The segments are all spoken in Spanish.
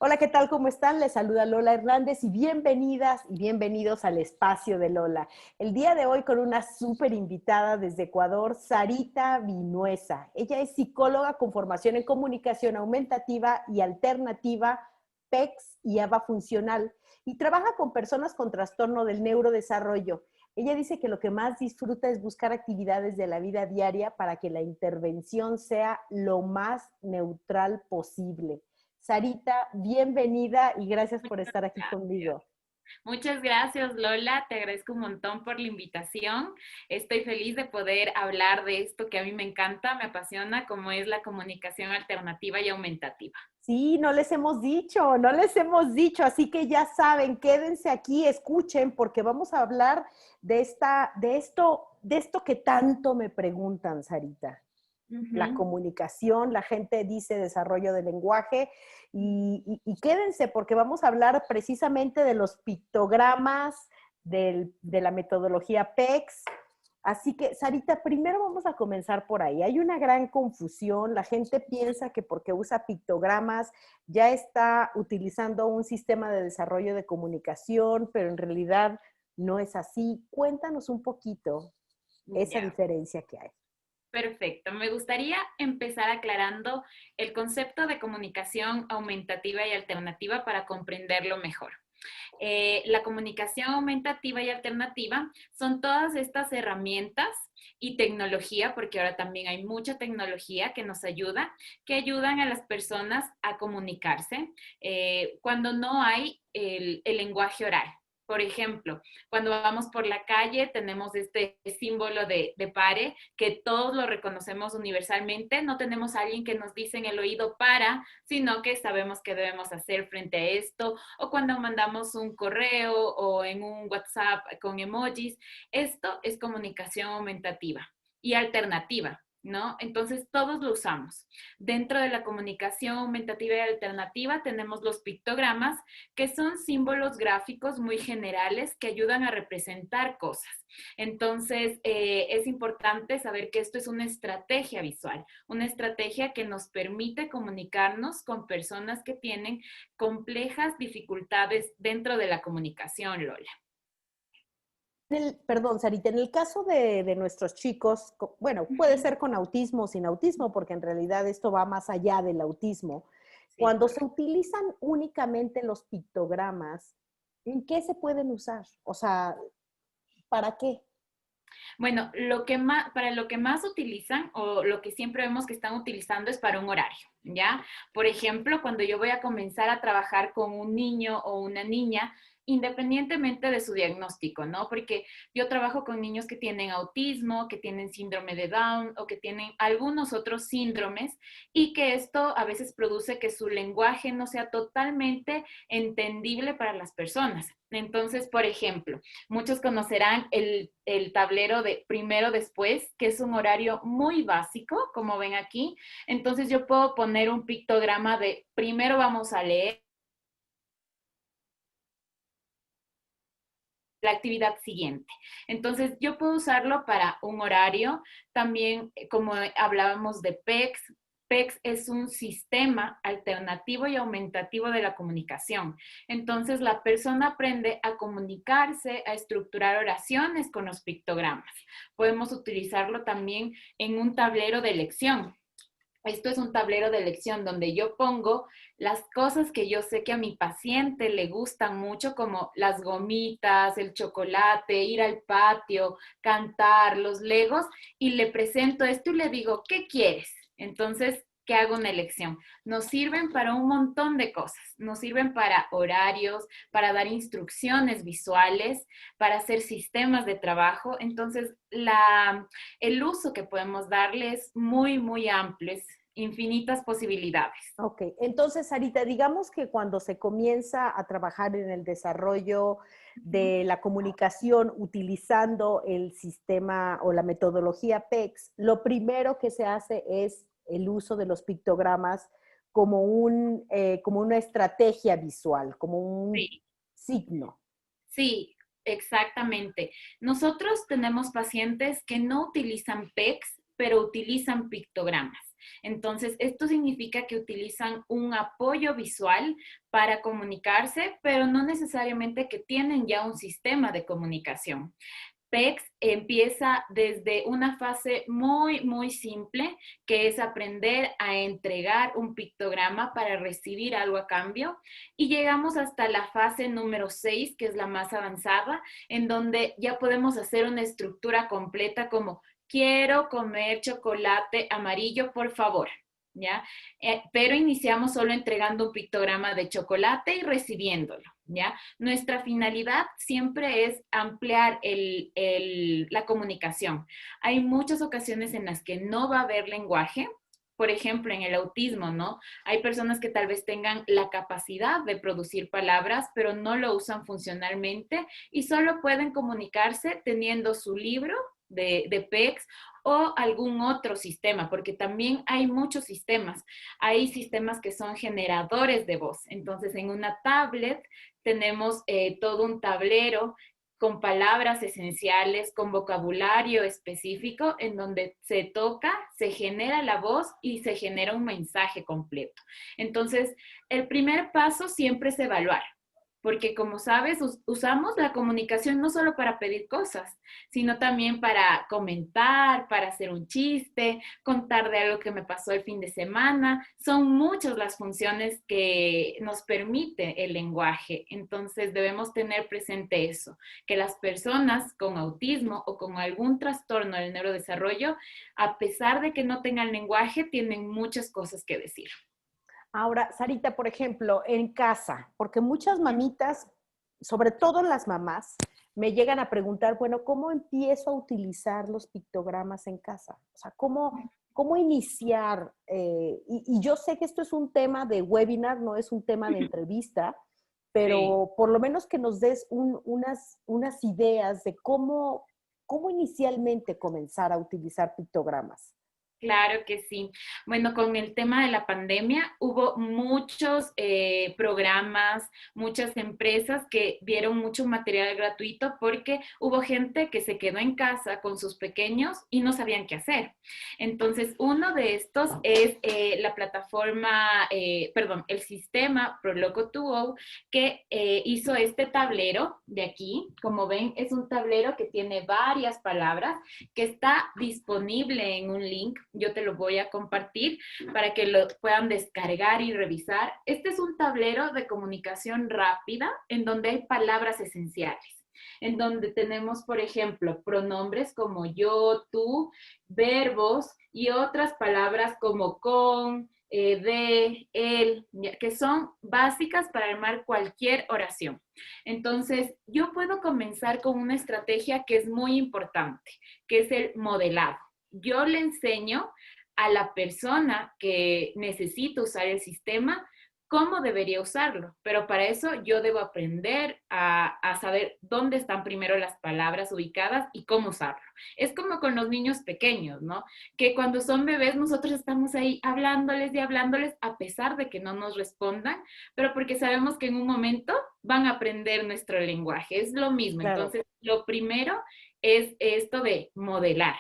Hola, ¿qué tal? ¿Cómo están? Les saluda Lola Hernández y bienvenidas y bienvenidos al espacio de Lola. El día de hoy con una súper invitada desde Ecuador, Sarita Vinuesa. Ella es psicóloga con formación en comunicación aumentativa y alternativa, PECS y ABA funcional, y trabaja con personas con trastorno del neurodesarrollo. Ella dice que lo que más disfruta es buscar actividades de la vida diaria para que la intervención sea lo más neutral posible. Sarita, bienvenida y gracias por Muchas estar aquí gracias. conmigo. Muchas gracias, Lola. Te agradezco un montón por la invitación. Estoy feliz de poder hablar de esto que a mí me encanta, me apasiona, como es la comunicación alternativa y aumentativa. Sí, no les hemos dicho, no les hemos dicho, así que ya saben, quédense aquí, escuchen, porque vamos a hablar de esto que tanto me preguntan, Sarita. La Ujú. comunicación, la gente dice desarrollo del lenguaje y quédense porque vamos a hablar precisamente de los pictogramas, de la metodología PECS. Así que, Sarita, primero vamos a comenzar por ahí. Hay una gran confusión. La gente piensa que porque usa pictogramas ya está utilizando un sistema de desarrollo de comunicación, pero en realidad no es así. Cuéntanos un poquito esa Ya, diferencia que hay. perfecto. Me gustaría empezar aclarando el concepto de comunicación aumentativa y alternativa para comprenderlo mejor. La comunicación aumentativa y alternativa son todas estas herramientas y tecnología, porque ahora también hay mucha tecnología que nos ayuda, que ayudan a las personas a comunicarse cuando no hay el lenguaje oral. Por ejemplo, cuando vamos por la calle tenemos este símbolo de pare que todos lo reconocemos universalmente. No tenemos a alguien que nos dice en el oído para, sino que sabemos qué debemos hacer frente a esto. O cuando mandamos un correo o en un WhatsApp con emojis. Esto es comunicación aumentativa y alternativa, ¿no? Entonces todos lo usamos. Dentro de la comunicación aumentativa y alternativa tenemos los pictogramas, que son símbolos gráficos muy generales que ayudan a representar cosas. Entonces, es importante saber que esto es una estrategia visual, una estrategia que nos permite comunicarnos con personas que tienen complejas dificultades dentro de la comunicación, Lola. Perdón, Sarita, en el caso de nuestros chicos, bueno, puede Ujú. ser con autismo o sin autismo, porque en realidad esto va más allá del autismo. Sí, Cuando se correcto. utilizan únicamente los pictogramas, ¿en qué se pueden usar? O sea, ¿para qué? Bueno, para lo que más utilizan o lo que siempre vemos que están utilizando es para un horario, ¿ya? Por ejemplo, cuando yo voy a comenzar a trabajar con un niño o una niña, independientemente de su diagnóstico, ¿no? Porque yo trabajo con niños que tienen autismo, que tienen síndrome de Down o que tienen algunos otros síndromes y que esto a veces produce que su lenguaje no sea totalmente entendible para las personas. Entonces, por ejemplo, muchos conocerán el tablero de primero después, que es un horario muy básico, como ven aquí. Entonces yo puedo poner un pictograma de primero vamos a leer la actividad siguiente. Entonces, yo puedo usarlo para un horario, también como hablábamos de PECS. PECS es un sistema alternativo y aumentativo de la comunicación. Entonces, la persona aprende a comunicarse, a estructurar oraciones con los pictogramas. Podemos utilizarlo también en un tablero de lección. Esto es un tablero de elección donde yo pongo las cosas que yo sé que a mi paciente le gustan mucho, como las gomitas, el chocolate, ir al patio, cantar, los legos, y le presento esto y le digo, ¿qué quieres? Entonces, ¿qué hago una elección? Nos sirven para un montón de cosas. Nos sirven para horarios, para dar instrucciones visuales, para hacer sistemas de trabajo. Entonces, el uso que podemos darle es muy, muy amplio, es infinitas posibilidades. Ok, entonces, Sarita, digamos que cuando se comienza a trabajar en el desarrollo Ujú. de la comunicación utilizando el sistema o la metodología PECS, lo primero que se hace es el uso de los pictogramas como una estrategia visual, como un Sí, signo. sí, exactamente. Nosotros tenemos pacientes que no utilizan PECs, pero utilizan pictogramas. Entonces, esto significa que utilizan un apoyo visual para comunicarse, pero no necesariamente que tienen ya un sistema de comunicación. PEX empieza desde una fase muy simple, que es aprender a entregar un pictograma para recibir algo a cambio. Y llegamos hasta la fase número 6, que es la más avanzada, en donde ya podemos hacer una estructura completa como quiero comer chocolate amarillo, por favor. ¿Ya? Pero iniciamos solo entregando un pictograma de chocolate y recibiéndolo, ¿ya? Nuestra finalidad siempre es ampliar la comunicación. Hay muchas ocasiones en las que no va a haber lenguaje. Por ejemplo, en el autismo, ¿no? Hay personas que tal vez tengan la capacidad de producir palabras, pero no lo usan funcionalmente y solo pueden comunicarse teniendo su libro de PECs o algún otro sistema, porque también hay muchos sistemas. Hay sistemas que son generadores de voz. Entonces, en una tablet tenemos todo un tablero con palabras esenciales, con vocabulario específico, en donde se toca, se genera la voz y se genera un mensaje completo. Entonces, el primer paso siempre es evaluar, porque como sabes, usamos la comunicación no solo para pedir cosas, sino también para comentar, para hacer un chiste, contar de algo que me pasó el fin de semana. Son muchas las funciones que nos permite el lenguaje. Entonces debemos tener presente eso, que las personas con autismo o con algún trastorno del neurodesarrollo, a pesar de que no tengan lenguaje, tienen muchas cosas que decir. Ahora, Sarita, por ejemplo, en casa, porque muchas mamitas, sobre todo las mamás, me llegan a preguntar, bueno, ¿cómo empiezo a utilizar los pictogramas en casa? O sea, ¿cómo iniciar? Y yo sé que esto es un tema de webinar, no es un tema de entrevista, pero Sí. por lo menos que nos des unas ideas de cómo inicialmente comenzar a utilizar pictogramas. Claro que sí. Bueno, con el tema de la pandemia hubo muchos programas, muchas empresas que dieron mucho material gratuito porque hubo gente que se quedó en casa con sus pequeños y no sabían qué hacer. Entonces, uno de estos es la plataforma, perdón, el sistema Proloco2Go que hizo este tablero de aquí. Como ven, es un tablero que tiene varias palabras que está disponible en un link. Yo te lo voy a compartir para que lo puedan descargar y revisar. Este es un tablero de comunicación rápida en donde hay palabras esenciales, en donde tenemos, por ejemplo, pronombres como yo, tú, verbos y otras palabras como con, de, él, que son básicas para armar cualquier oración. Entonces, yo puedo comenzar con una estrategia que es muy importante, que es el modelado. Yo le enseño a la persona que necesita usar el sistema cómo debería usarlo, pero para eso yo debo aprender a saber dónde están primero las palabras ubicadas y cómo usarlo. Es como con los niños pequeños, ¿no? Que cuando son bebés nosotros estamos ahí hablándoles y hablándoles a pesar de que no nos respondan, pero porque sabemos que en un momento van a aprender nuestro lenguaje. Es lo mismo. Claro. Entonces, lo primero es esto de modelar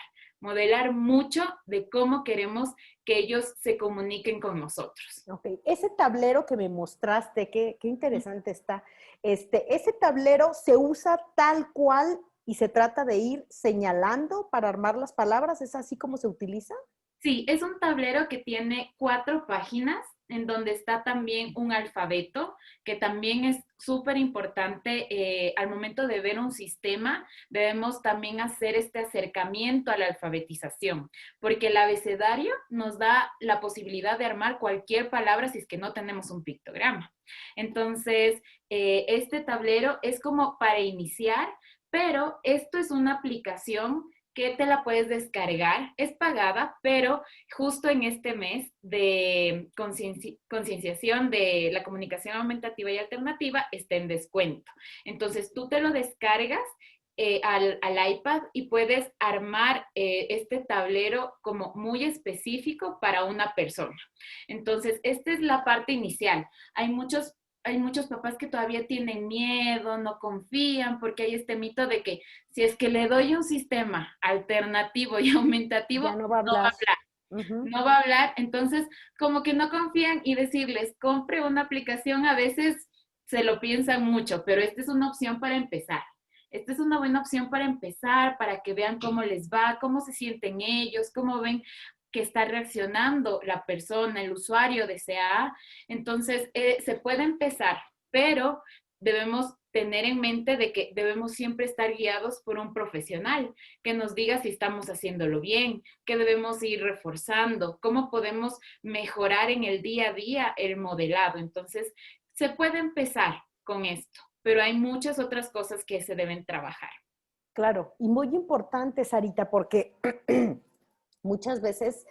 mucho de cómo queremos que ellos se comuniquen con nosotros. Ok, ese tablero que me mostraste, qué interesante está. Ese tablero se usa tal cual y se trata de ir señalando para armar las palabras. ¿Es así como se utiliza? Sí, es un tablero que tiene 4 páginas en donde está también un alfabeto, que también es súper importante. Al momento de ver un sistema, debemos también hacer este acercamiento a la alfabetización, porque el abecedario nos da la posibilidad de armar cualquier palabra si es que no tenemos un pictograma. Entonces, este tablero es como para iniciar, pero esto es una aplicación que te la puedes descargar, es pagada, pero justo en este mes de concienciación de la comunicación aumentativa y alternativa está en descuento. Entonces tú te lo descargas al iPad y puedes armar este tablero como muy específico para una persona. Entonces, esta es la parte inicial. Hay muchos papás que todavía tienen miedo, no confían, porque hay este mito de que si es que le doy un sistema alternativo y aumentativo, Ya no va a no va a hablar. hablar. Ujú. no va a hablar, entonces como que no confían y decirles, compre una aplicación, a veces se lo piensan mucho, pero esta es una opción para empezar. Esta es una buena opción para empezar, para que vean cómo les va, cómo se sienten ellos, cómo ven que está reaccionando la persona, el usuario de CA. Entonces, se puede empezar, pero debemos tener en mente de que debemos siempre estar guiados por un profesional que nos diga si estamos haciéndolo bien, qué debemos ir reforzando, cómo podemos mejorar en el día a día el modelado. Entonces, se puede empezar con esto, pero hay muchas otras cosas que se deben trabajar. Claro, y muy importante, Sarita, porque muchas veces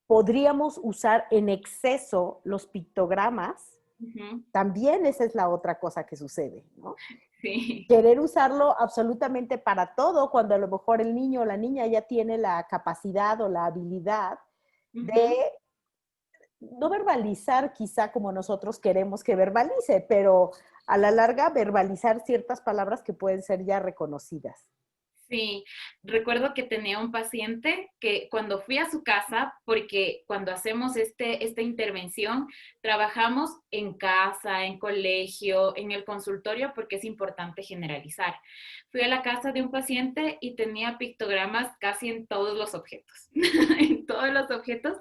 podríamos usar en exceso los pictogramas. Uh -huh. También esa es la otra cosa que sucede, ¿no? Sí. Querer usarlo absolutamente para todo, cuando a lo mejor el niño o la niña ya tiene la capacidad o la habilidad Uh -huh. de no verbalizar quizá como nosotros queremos que verbalice, pero a la larga verbalizar ciertas palabras que pueden ser ya reconocidas. Sí, recuerdo que tenía un paciente que cuando fui a su casa, porque cuando hacemos esta intervención, trabajamos en casa, en colegio, en el consultorio, porque es importante generalizar. Fui a la casa de un paciente y tenía pictogramas casi en todos los objetos, en todos los objetos,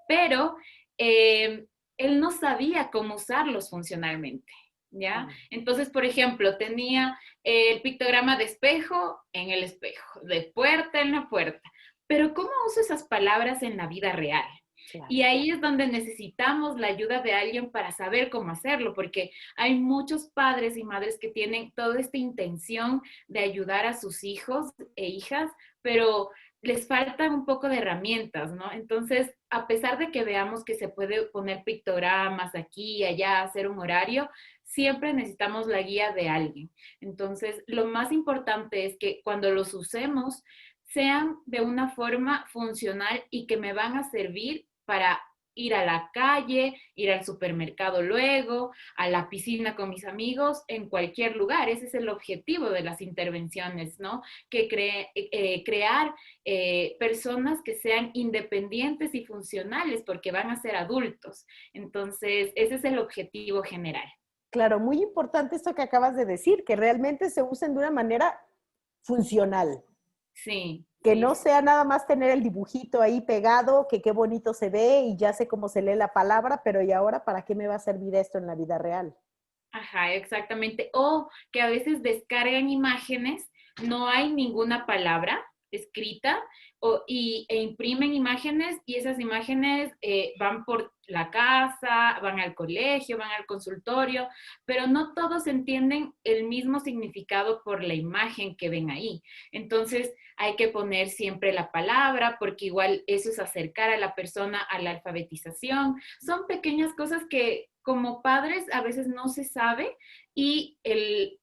pero él no sabía cómo usarlos funcionalmente. ¿Ya? Entonces, por ejemplo, tenía el pictograma de espejo en el espejo, de puerta en la puerta. Pero ¿cómo uso esas palabras en la vida real? Claro. Y ahí es donde necesitamos la ayuda de alguien para saber cómo hacerlo, porque hay muchos padres y madres que tienen toda esta intención de ayudar a sus hijos e hijas, pero les faltan un poco de herramientas, ¿no? Entonces, a pesar de que veamos que se puede poner pictogramas aquí y allá, hacer un horario, siempre necesitamos la guía de alguien. Entonces, lo más importante es que cuando los usemos, sean de una forma funcional y que me van a servir para ir a la calle, ir al supermercado luego, a la piscina con mis amigos, en cualquier lugar. Ese es el objetivo de las intervenciones, ¿no? Que crear personas que sean independientes y funcionales porque van a ser adultos. Entonces, ese es el objetivo general. Claro, muy importante esto que acabas de decir, que realmente se usen de una manera funcional. Sí, Que sí, no sí. sea nada más tener el dibujito ahí pegado, que qué bonito se ve y ya sé cómo se lee la palabra, pero ¿y ahora para qué me va a servir esto en la vida real? Ajá, exactamente. O que a veces descargan imágenes, no hay ninguna palabra escrita e imprimen imágenes y esas imágenes van por la casa, van al colegio, van al consultorio, pero no todos entienden el mismo significado por la imagen que ven ahí. Entonces hay que poner siempre la palabra porque igual eso es acercar a la persona a la alfabetización. Son pequeñas cosas que como padres a veces no se sabe y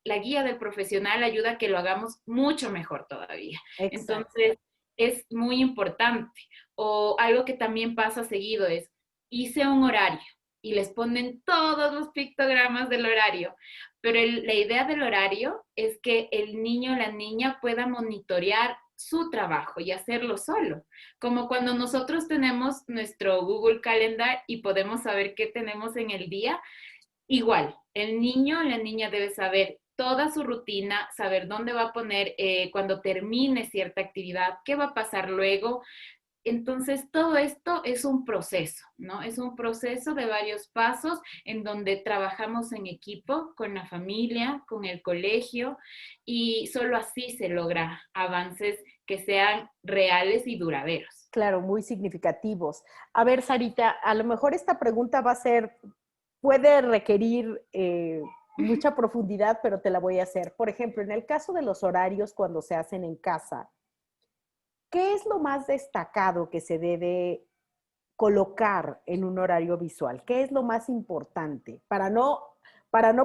la guía del profesional ayuda a que lo hagamos mucho mejor todavía. Exacto. Entonces, es muy importante. O algo que también pasa seguido es, hice un horario y les ponen todos los pictogramas del horario, pero la idea del horario es que el niño o la niña pueda monitorear su trabajo y hacerlo solo, como cuando nosotros tenemos nuestro Google Calendar y podemos saber qué tenemos en el día. Igual, el niño o la niña debe saber toda su rutina, saber dónde va a poner cuando termine cierta actividad, qué va a pasar luego. Entonces, todo esto es un proceso, ¿no? Es un proceso de varios pasos en donde trabajamos en equipo con la familia, con el colegio, y solo así se logra avances que sean reales y duraderos. Claro, muy significativos. A ver, Sarita, a lo mejor esta pregunta va a ser, puede requerir mucha profundidad, pero te la voy a hacer. Por ejemplo, en el caso de los horarios cuando se hacen en casa, ¿qué es lo más destacado que se debe colocar en un horario visual? ¿Qué es lo más importante? Para no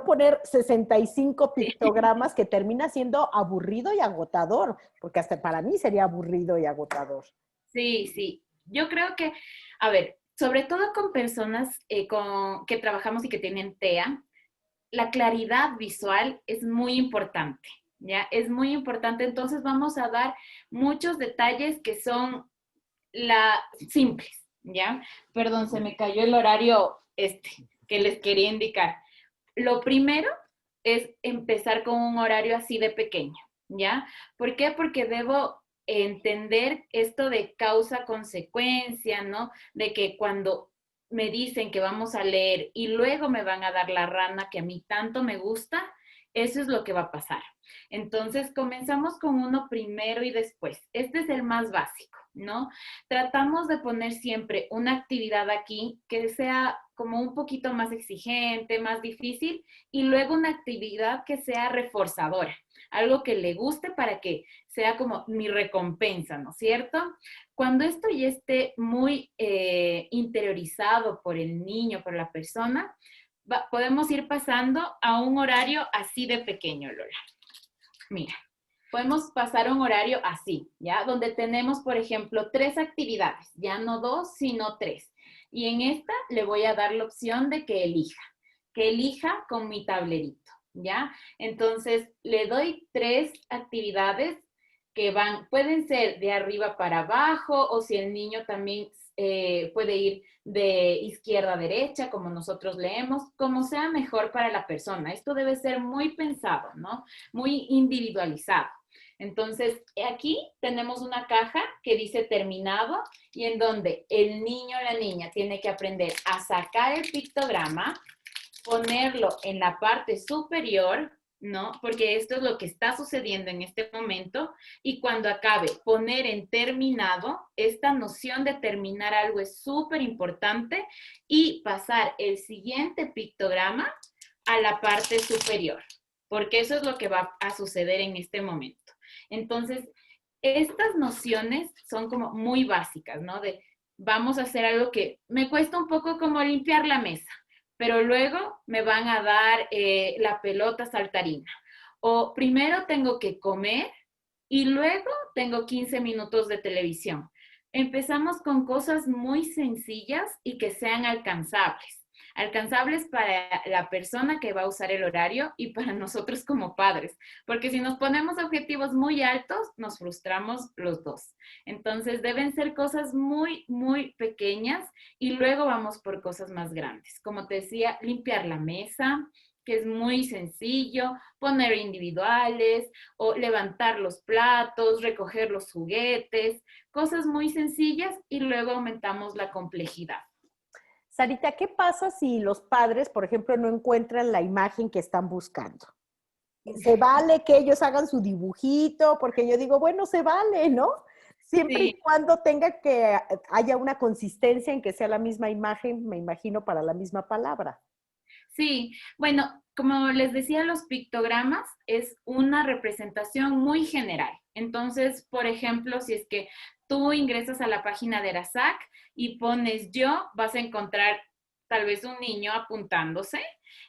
poner 65 pictogramas que termina siendo aburrido y agotador, porque hasta para mí sería aburrido y agotador. Sí, sí. Yo creo que, a ver, sobre todo con personas que trabajamos y que tienen TEA, la claridad visual es muy importante, ¿ya? Es muy importante. Entonces vamos a dar muchos detalles que son simples, ¿ya? Perdón, se me cayó el horario que les quería indicar. Lo primero es empezar con un horario así de pequeño, ¿ya? ¿Por qué? Porque debo entender esto de causa-consecuencia, ¿no? De que cuando me dicen que vamos a leer y luego me van a dar la rana que a mí tanto me gusta, eso es lo que va a pasar. Entonces, comenzamos con uno primero y después. Este es el más básico, ¿no? Tratamos de poner siempre una actividad aquí que sea como un poquito más exigente, más difícil, y luego una actividad que sea reforzadora, algo que le guste para que sea como mi recompensa, ¿no es cierto? Cuando esto ya esté muy interiorizado por el niño, por la persona, podemos ir pasando a un horario así de pequeño, Lola. Mira, podemos pasar un horario así, ¿ya? Donde tenemos, por ejemplo, 3 actividades, ya no 2, sino 3. Y en esta le voy a dar la opción de que elija con mi tablerito, ¿ya? Entonces, le doy 3 actividades que pueden ser de arriba para abajo, o si el niño también puede ir de izquierda a derecha, como nosotros leemos, como sea mejor para la persona. Esto debe ser muy pensado, ¿no? Muy individualizado. Entonces, aquí tenemos una caja que dice terminado y en donde el niño o la niña tiene que aprender a sacar el pictograma, ponerlo en la parte superior, ¿no? Porque esto es lo que está sucediendo en este momento, y cuando acabe, poner en terminado. Esta noción de terminar algo es súper importante, y pasar el siguiente pictograma a la parte superior, porque eso es lo que va a suceder en este momento. Entonces, estas nociones son como muy básicas, ¿no? De vamos a hacer algo que me cuesta un poco, como limpiar la mesa, pero luego me van a dar la pelota saltarina. O primero tengo que comer y luego tengo 15 minutos de televisión. Empezamos con cosas muy sencillas y que sean alcanzables. Alcanzables para la persona que va a usar el horario y para nosotros como padres, porque si nos ponemos objetivos muy altos, nos frustramos los dos. Entonces deben ser cosas muy, muy pequeñas, y luego vamos por cosas más grandes. Como te decía, limpiar la mesa, que es muy sencillo, poner individuales, o levantar los platos, recoger los juguetes, cosas muy sencillas, y luego aumentamos la complejidad. Sarita, ¿qué pasa si los padres, por ejemplo, no encuentran la imagen que están buscando? Se vale que ellos hagan su dibujito, porque yo digo, bueno, se vale, ¿no? Siempre y Sí, cuando haya una consistencia en que sea la misma imagen, me imagino, para la misma palabra. sí, bueno, como les decía, los pictogramas es una representación muy general. Entonces, por ejemplo, si es que tú ingresas a la página de Erasac y pones yo, vas a encontrar tal vez un niño apuntándose.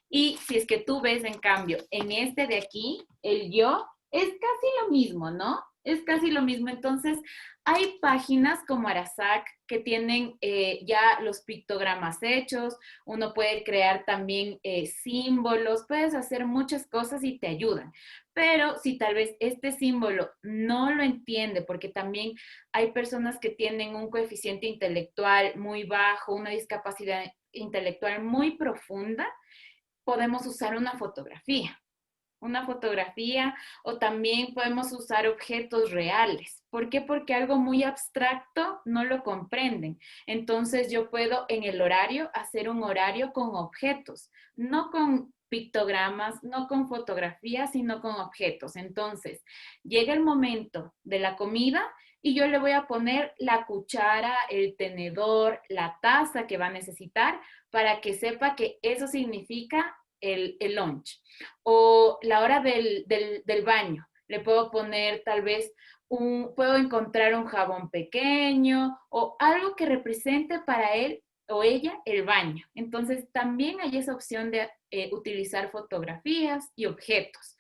Y si es que tú ves, en cambio, en este de aquí, el yo, es casi lo mismo, ¿no? Es casi lo mismo. Entonces, hay páginas como Arasac que tienen ya los pictogramas hechos. Uno puede crear también símbolos, puedes hacer muchas cosas y te ayudan. Pero si tal vez este símbolo no lo entiende, porque también hay personas que tienen un coeficiente intelectual muy bajo, una discapacidad intelectual muy profunda, podemos usar una fotografía, o también podemos usar objetos reales. ¿Por qué? Porque algo muy abstracto no lo comprenden. Entonces yo puedo en el horario hacer un horario con objetos, no con pictogramas, no con fotografías, sino con objetos. Entonces, llega el momento de la comida y yo le voy a poner la cuchara, el tenedor, la taza que va a necesitar, para que sepa que eso significa el lunch. O la hora del baño, le puedo poner tal vez puedo encontrar un jabón pequeño o algo que represente para él o ella el baño. Entonces también hay esa opción de utilizar fotografías y objetos.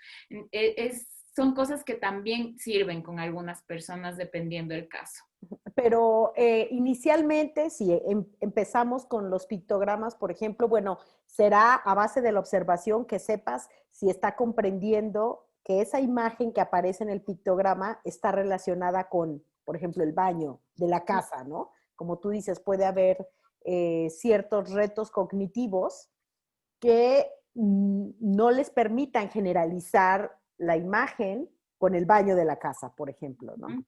Son cosas que también sirven con algunas personas dependiendo del caso. Pero inicialmente, si empezamos con los pictogramas, por ejemplo, bueno, será a base de la observación que sepas si está comprendiendo que esa imagen que aparece en el pictograma está relacionada con, por ejemplo, el baño. de la casa, ¿no? Como tú dices, puede haber ciertos retos cognitivos que no les permitan generalizar la imagen con el baño de la casa, por ejemplo, ¿no? Sí.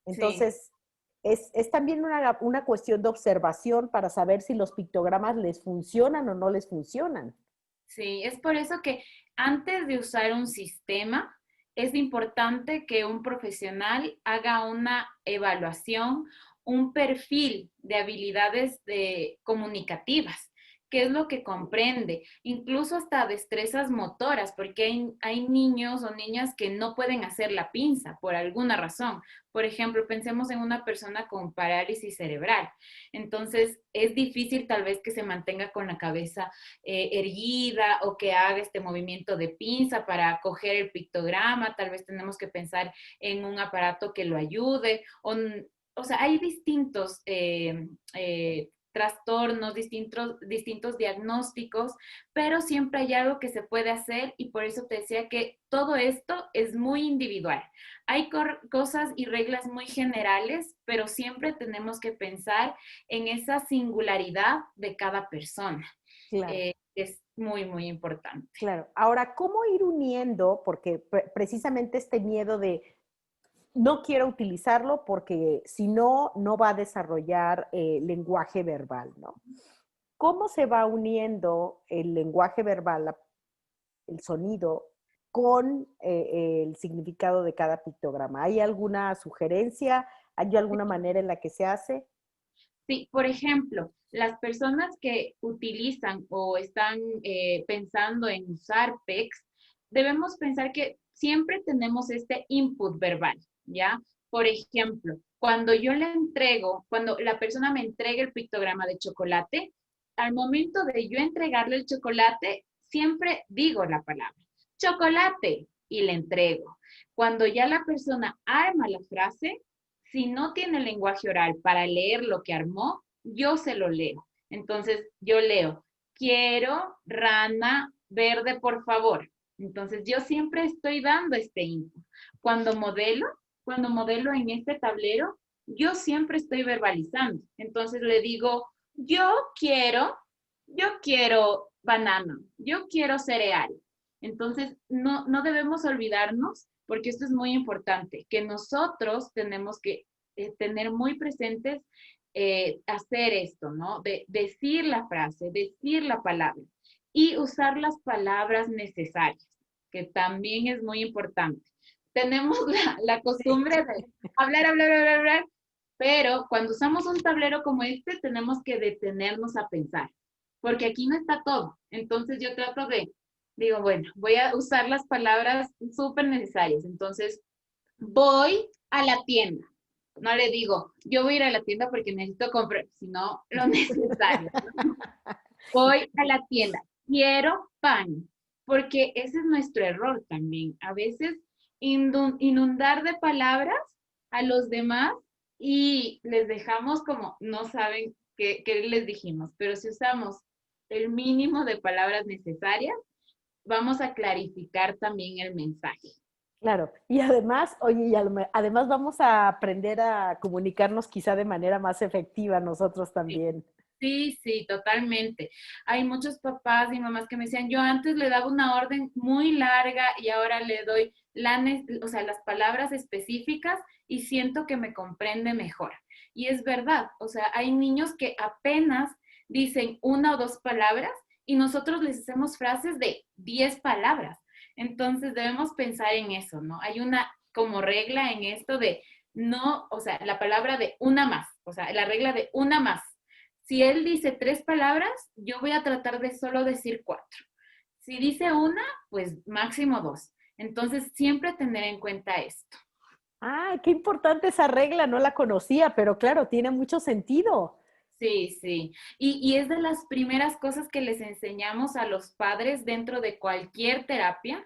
Entonces, es también una cuestión de observación para saber si los pictogramas les funcionan o no les funcionan. Sí, es por eso que antes de usar un sistema, es importante que un profesional haga una evaluación, un perfil de habilidades comunicativas, qué es lo que comprende, incluso hasta destrezas motoras, porque hay niños o niñas que no pueden hacer la pinza por alguna razón. Por ejemplo, pensemos en una persona con parálisis cerebral. Entonces, es difícil tal vez que se mantenga con la cabeza erguida o que haga este movimiento de pinza para coger el pictograma. Tal vez tenemos que pensar en un aparato que lo ayude. O sea, hay distintos trastornos, distintos diagnósticos, pero siempre hay algo que se puede hacer y por eso te decía que todo esto es muy individual. Hay cosas y reglas muy generales, pero siempre tenemos que pensar en esa singularidad de cada persona. Claro. Es muy, muy importante. Claro. Ahora, ¿cómo ir uniendo? Porque precisamente este miedo de no quiero utilizarlo porque si no, no va a desarrollar lenguaje verbal, ¿no? ¿Cómo se va uniendo el lenguaje verbal, el sonido, con el significado de cada pictograma? ¿Hay alguna sugerencia? ¿Hay alguna manera en la que se hace? Sí, por ejemplo, las personas que utilizan o están pensando en usar PECs, debemos pensar que siempre tenemos este input verbal, ¿ya? Por ejemplo, cuando la persona me entrega el pictograma de chocolate, al momento de yo entregarle el chocolate, siempre digo la palabra, chocolate, y le entrego. Cuando ya la persona arma la frase, si no tiene lenguaje oral para leer lo que armó, yo se lo leo. Entonces, yo leo, quiero rana verde, por favor. Entonces, yo siempre estoy dando este input. Cuando modelo, cuando modelo en este tablero, yo siempre estoy verbalizando. Entonces, le digo, yo quiero banana, yo quiero cereal. Entonces, no debemos olvidarnos, porque esto es muy importante, que nosotros tenemos que tener muy presentes hacer esto, ¿no? De decir la frase, decir la palabra y usar las palabras necesarias, que también es muy importante. Tenemos la costumbre de hablar, hablar, hablar, hablar, pero cuando usamos un tablero como este, tenemos que detenernos a pensar, porque aquí no está todo. Entonces yo trato digo, bueno, voy a usar las palabras súper necesarias. Entonces, voy a la tienda. No le digo, yo voy a ir a la tienda porque necesito comprar, sino lo necesario, ¿no? Voy a la tienda, quiero pan, porque ese es nuestro error también. A veces inundar de palabras a los demás y les dejamos como no saben qué les dijimos, pero si usamos el mínimo de palabras necesarias, vamos a clarificar también el mensaje. Claro, y además, oye, además vamos a aprender a comunicarnos quizá de manera más efectiva nosotros también. Sí, sí, totalmente. Hay muchos papás y mamás que me decían, yo antes le daba una orden muy larga y ahora le doy o sea, las palabras específicas y siento que me comprende mejor. Y es verdad, o sea, hay niños que apenas dicen una o dos palabras y nosotros les hacemos frases de 10 palabras. Entonces debemos pensar en eso, ¿no? Hay una como regla en esto de no, o sea, la palabra de una más, o sea, la regla de una más. Si él dice 3 palabras, yo voy a tratar de solo decir 4. Si dice una, pues máximo 2. Entonces, siempre tener en cuenta esto. Ah, qué importante esa regla, no la conocía, pero claro, tiene mucho sentido. Sí, sí. Y es de las primeras cosas que les enseñamos a los padres dentro de cualquier terapia,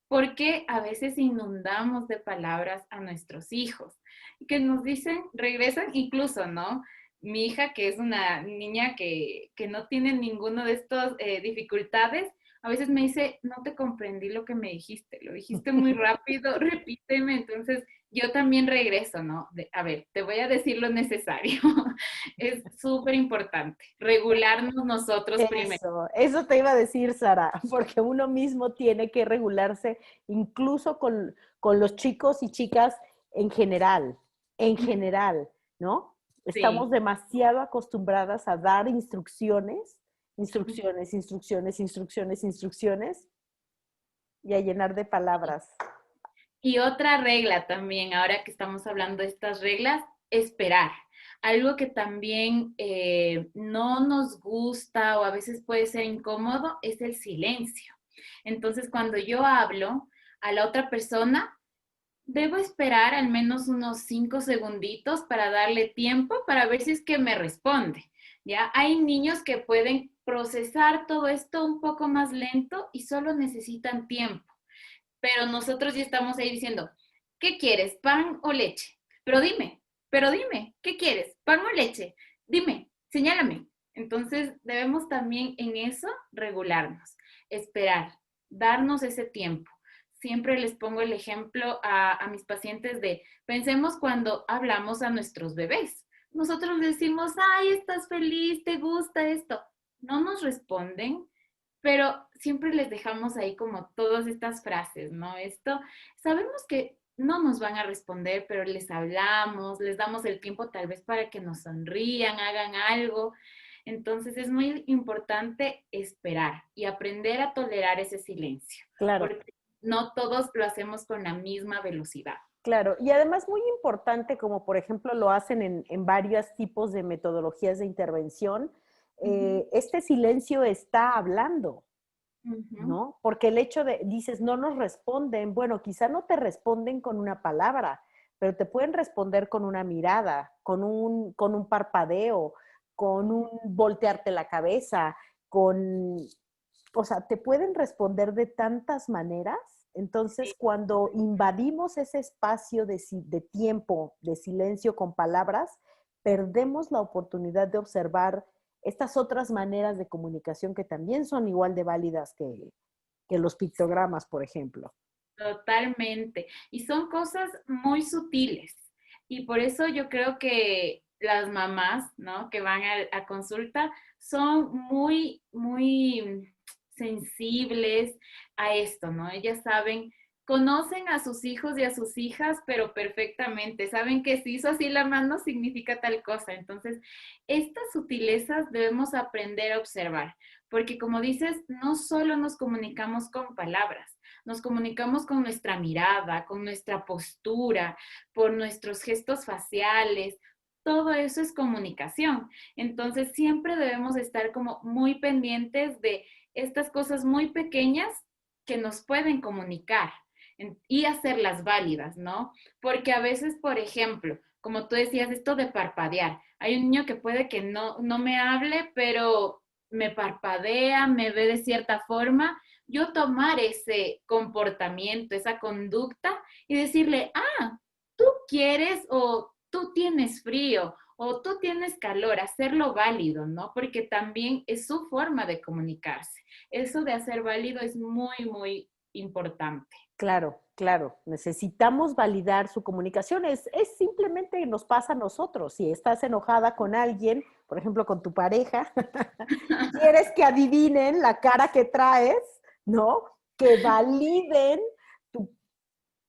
porque a veces inundamos de palabras a nuestros hijos, que nos dicen, regresan incluso, ¿no? Mi hija, que es una niña que no tiene ninguno de estas dificultades, a veces me dice, no te comprendí lo que me dijiste, lo dijiste muy rápido, repíteme. Entonces yo también regreso, ¿no? A ver, te voy a decir lo necesario. Es súper importante regularnos nosotros primero. Eso te iba a decir, Sara, porque uno mismo tiene que regularse incluso con los chicos y chicas en general, ¿no? Estamos Sí. demasiado acostumbradas a dar instrucciones, instrucciones, instrucciones, instrucciones, instrucciones y a llenar de palabras. Y otra regla también, ahora que estamos hablando de estas reglas, esperar. Algo que también no nos gusta o a veces puede ser incómodo es el silencio. Entonces, cuando yo hablo a la otra persona, debo esperar al menos unos 5 segunditos para darle tiempo para ver si es que me responde. ¿Ya? Hay niños que pueden procesar todo esto un poco más lento y solo necesitan tiempo, pero nosotros ya estamos ahí diciendo, ¿qué quieres? ¿Pan o leche? Pero dime, ¿qué quieres? ¿Pan o leche? Dime, señálame. Entonces debemos también en eso regularnos, esperar, darnos ese tiempo. Siempre les pongo el ejemplo a mis pacientes de, pensemos cuando hablamos a nuestros bebés. Nosotros les decimos, ay, estás feliz, te gusta esto. No nos responden, pero siempre les dejamos ahí como todas estas frases, ¿no? Esto, sabemos que no nos van a responder, pero les hablamos, les damos el tiempo tal vez para que nos sonrían, hagan algo. Entonces es muy importante esperar y aprender a tolerar ese silencio, Claro. porque no todos lo hacemos con la misma velocidad. Claro, y además muy importante, como por ejemplo lo hacen en varios tipos de metodologías de intervención, este silencio está hablando, Ujú. ¿no? Porque el hecho de, dices, no nos responden, bueno, quizá no te responden con una palabra, pero te pueden responder con una mirada, con un parpadeo, con un voltearte la cabeza, con, o sea, te pueden responder de tantas maneras. Entonces, Sí. cuando invadimos ese espacio de tiempo, de silencio con palabras, perdemos la oportunidad de observar estas otras maneras de comunicación que también son igual de válidas que los pictogramas, por ejemplo. Totalmente. Y son cosas muy sutiles. Y por eso yo creo que las mamás, ¿no? Que van a consulta son muy, muy sensibles a esto, ¿no? Ellas saben, conocen a sus hijos y a sus hijas, pero perfectamente. Saben que si hizo así la mano significa tal cosa. Entonces, estas sutilezas debemos aprender a observar, porque como dices, no solo nos comunicamos con palabras, nos comunicamos con nuestra mirada, con nuestra postura, por nuestros gestos faciales. Todo eso es comunicación. Entonces, siempre debemos estar como muy pendientes de estas cosas muy pequeñas que nos pueden comunicar y hacerlas válidas, ¿no? Porque a veces, por ejemplo, como tú decías, esto de parpadear. Hay un niño que puede que no me hable, pero me parpadea, me ve de cierta forma, yo tomar ese comportamiento, esa conducta y decirle, ah, tú quieres o tú tienes frío o tú tienes calor, hacerlo válido, ¿no? Porque también es su forma de comunicarse. Eso de hacer válido es muy, muy importante. Claro, claro. Necesitamos validar su comunicación. Es simplemente nos pasa a nosotros. Si estás enojada con alguien, por ejemplo, con tu pareja, quieres que adivinen la cara que traes, ¿no? Que validen tu,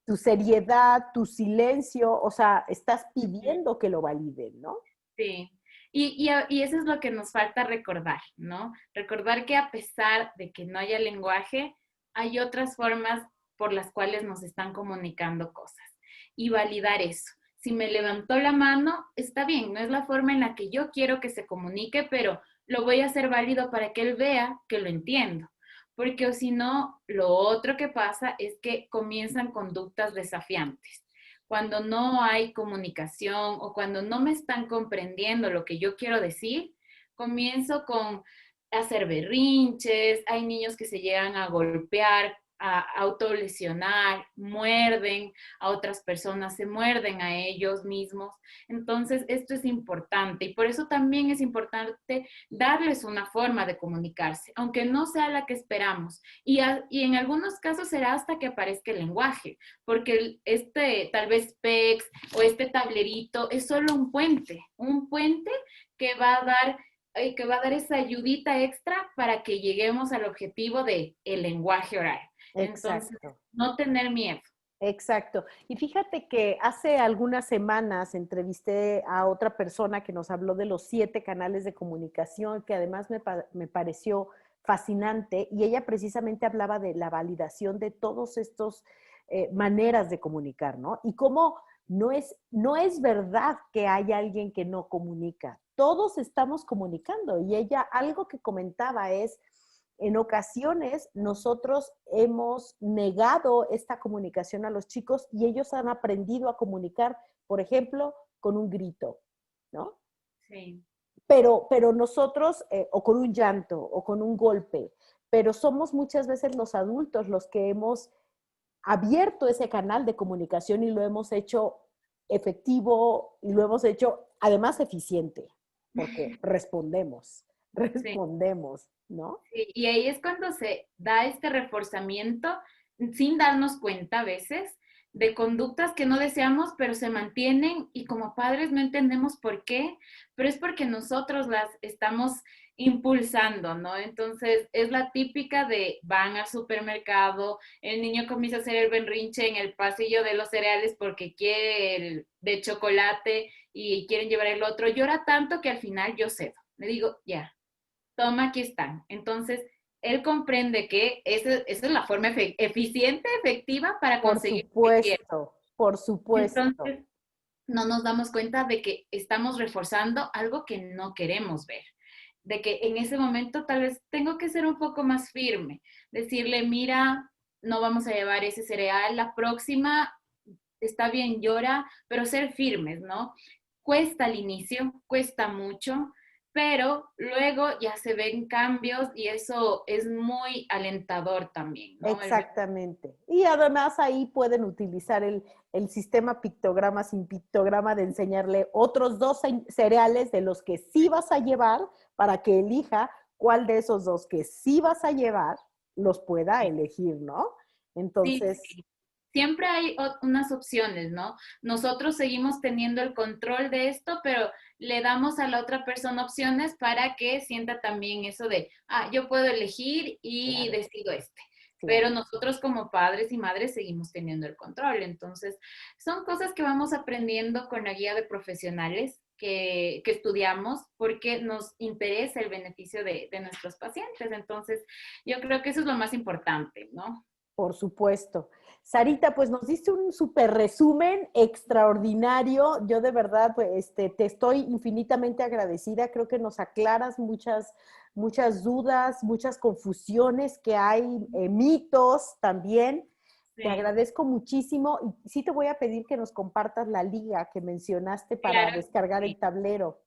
tu seriedad, tu silencio. O sea, estás pidiendo que lo validen, ¿no? Sí. Y eso es lo que nos falta recordar, ¿no? Recordar que a pesar de que no haya lenguaje, hay otras formas por las cuales nos están comunicando cosas. Y validar eso. Si me levantó la mano, está bien, no es la forma en la que yo quiero que se comunique, pero lo voy a hacer válido para que él vea que lo entiendo. Porque o si no, lo otro que pasa es que comienzan conductas desafiantes cuando no hay comunicación o cuando no me están comprendiendo lo que yo quiero decir, comienzo con hacer berrinches, hay niños que se llegan a golpear a autolesionar, muerden a otras personas, se muerden a ellos mismos. Entonces, esto es importante y por eso también es importante darles una forma de comunicarse, aunque no sea la que esperamos. Y en algunos casos será hasta que aparezca el lenguaje, porque este tal vez PEX o este tablerito es solo un puente que va a dar esa ayudita extra para que lleguemos al objetivo de el lenguaje oral. Entonces, Exacto. no tener miedo. Exacto. Y fíjate que hace algunas semanas entrevisté a otra persona que nos habló de los 7 canales de comunicación, que además me pareció fascinante, y ella precisamente hablaba de la validación de todos estos maneras de comunicar, ¿no? Y cómo no es verdad que hay alguien que no comunica. Todos estamos comunicando. Y ella algo que comentaba es en ocasiones nosotros hemos negado esta comunicación a los chicos y ellos han aprendido a comunicar, por ejemplo, con un grito, ¿no? Sí. Pero nosotros, o con un llanto, o con un golpe, pero somos muchas veces los adultos los que hemos abierto ese canal de comunicación y lo hemos hecho efectivo y lo hemos hecho además eficiente, porque Sí. respondemos, ¿no? Sí, y ahí es cuando se da este reforzamiento sin darnos cuenta a veces de conductas que no deseamos, pero se mantienen y como padres no entendemos por qué, pero es porque nosotros las estamos impulsando, ¿no? Entonces es la típica de van al supermercado, el niño comienza a hacer el berrinche en el pasillo de los cereales porque quiere el de chocolate y quieren llevar el otro, llora tanto que al final yo cedo. Le digo, ya, toma, aquí están. Entonces, él comprende que esa es la forma eficiente, efectiva para conseguir lo que quiere. Por supuesto. Entonces, no nos damos cuenta de que estamos reforzando algo que no queremos ver. De que en ese momento tal vez tengo que ser un poco más firme. Decirle, mira, no vamos a llevar ese cereal, la próxima está bien, llora, pero ser firmes, ¿no? Cuesta al inicio, cuesta mucho, pero luego ya se ven cambios y eso es muy alentador también, ¿no? Exactamente. Y además ahí pueden utilizar el sistema pictograma sin pictograma de enseñarle otros 2 cereales de los que sí vas a llevar para que elija cuál de esos 2 que sí vas a llevar los pueda elegir, ¿no? Sí, Entonces, sí. Siempre hay unas opciones, ¿no? Nosotros seguimos teniendo el control de esto, pero le damos a la otra persona opciones para que sienta también eso de, ah, yo puedo elegir y claro, decido este. Pero claro. nosotros como padres y madres seguimos teniendo el control. Entonces, son cosas que vamos aprendiendo con la guía de profesionales que estudiamos porque nos interesa el beneficio de nuestros pacientes. Entonces, yo creo que eso es lo más importante, ¿no? Por supuesto. Sarita, pues nos diste un súper resumen extraordinario. Yo de verdad, pues, te estoy infinitamente agradecida. Creo que nos aclaras muchas dudas, muchas confusiones que hay, mitos también. Te Sí, agradezco muchísimo y sí te voy a pedir que nos compartas la liga que mencionaste para claro que descargar el sí. tablero.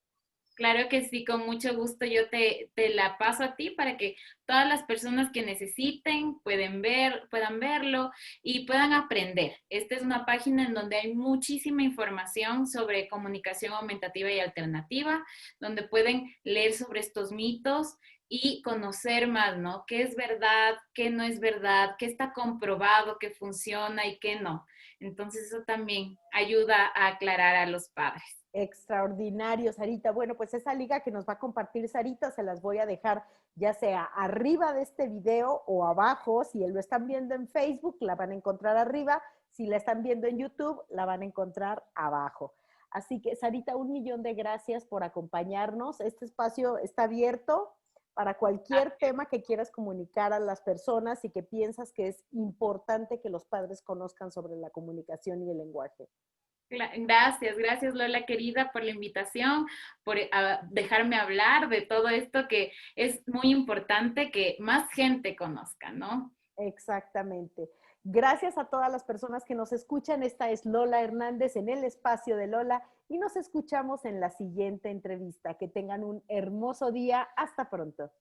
Claro que sí, con mucho gusto yo te la paso a ti para que todas las personas que necesiten puedan verlo y puedan aprender. Esta es una página en donde hay muchísima información sobre comunicación aumentativa y alternativa, donde pueden leer sobre estos mitos y conocer más, ¿no? ¿Qué es verdad, qué no es verdad, qué está comprobado, qué funciona y qué no? Entonces eso también ayuda a aclarar a los padres. Extraordinario, Sarita. Bueno, pues esa liga que nos va a compartir Sarita se las voy a dejar ya sea arriba de este video o abajo. Si lo están viendo en Facebook, la van a encontrar arriba. Si la están viendo en YouTube, la van a encontrar abajo. Así que, Sarita, 1.000.000 de gracias por acompañarnos. Este espacio está abierto para cualquier tema que quieras comunicar a las personas y que piensas que es importante que los padres conozcan sobre la comunicación y el lenguaje. Gracias, gracias Lola querida por la invitación, por dejarme hablar de todo esto que es muy importante que más gente conozca, ¿no? Exactamente. Gracias a todas las personas que nos escuchan. Esta es Lola Hernández en el espacio de Lola y nos escuchamos en la siguiente entrevista. Que tengan un hermoso día. Hasta pronto.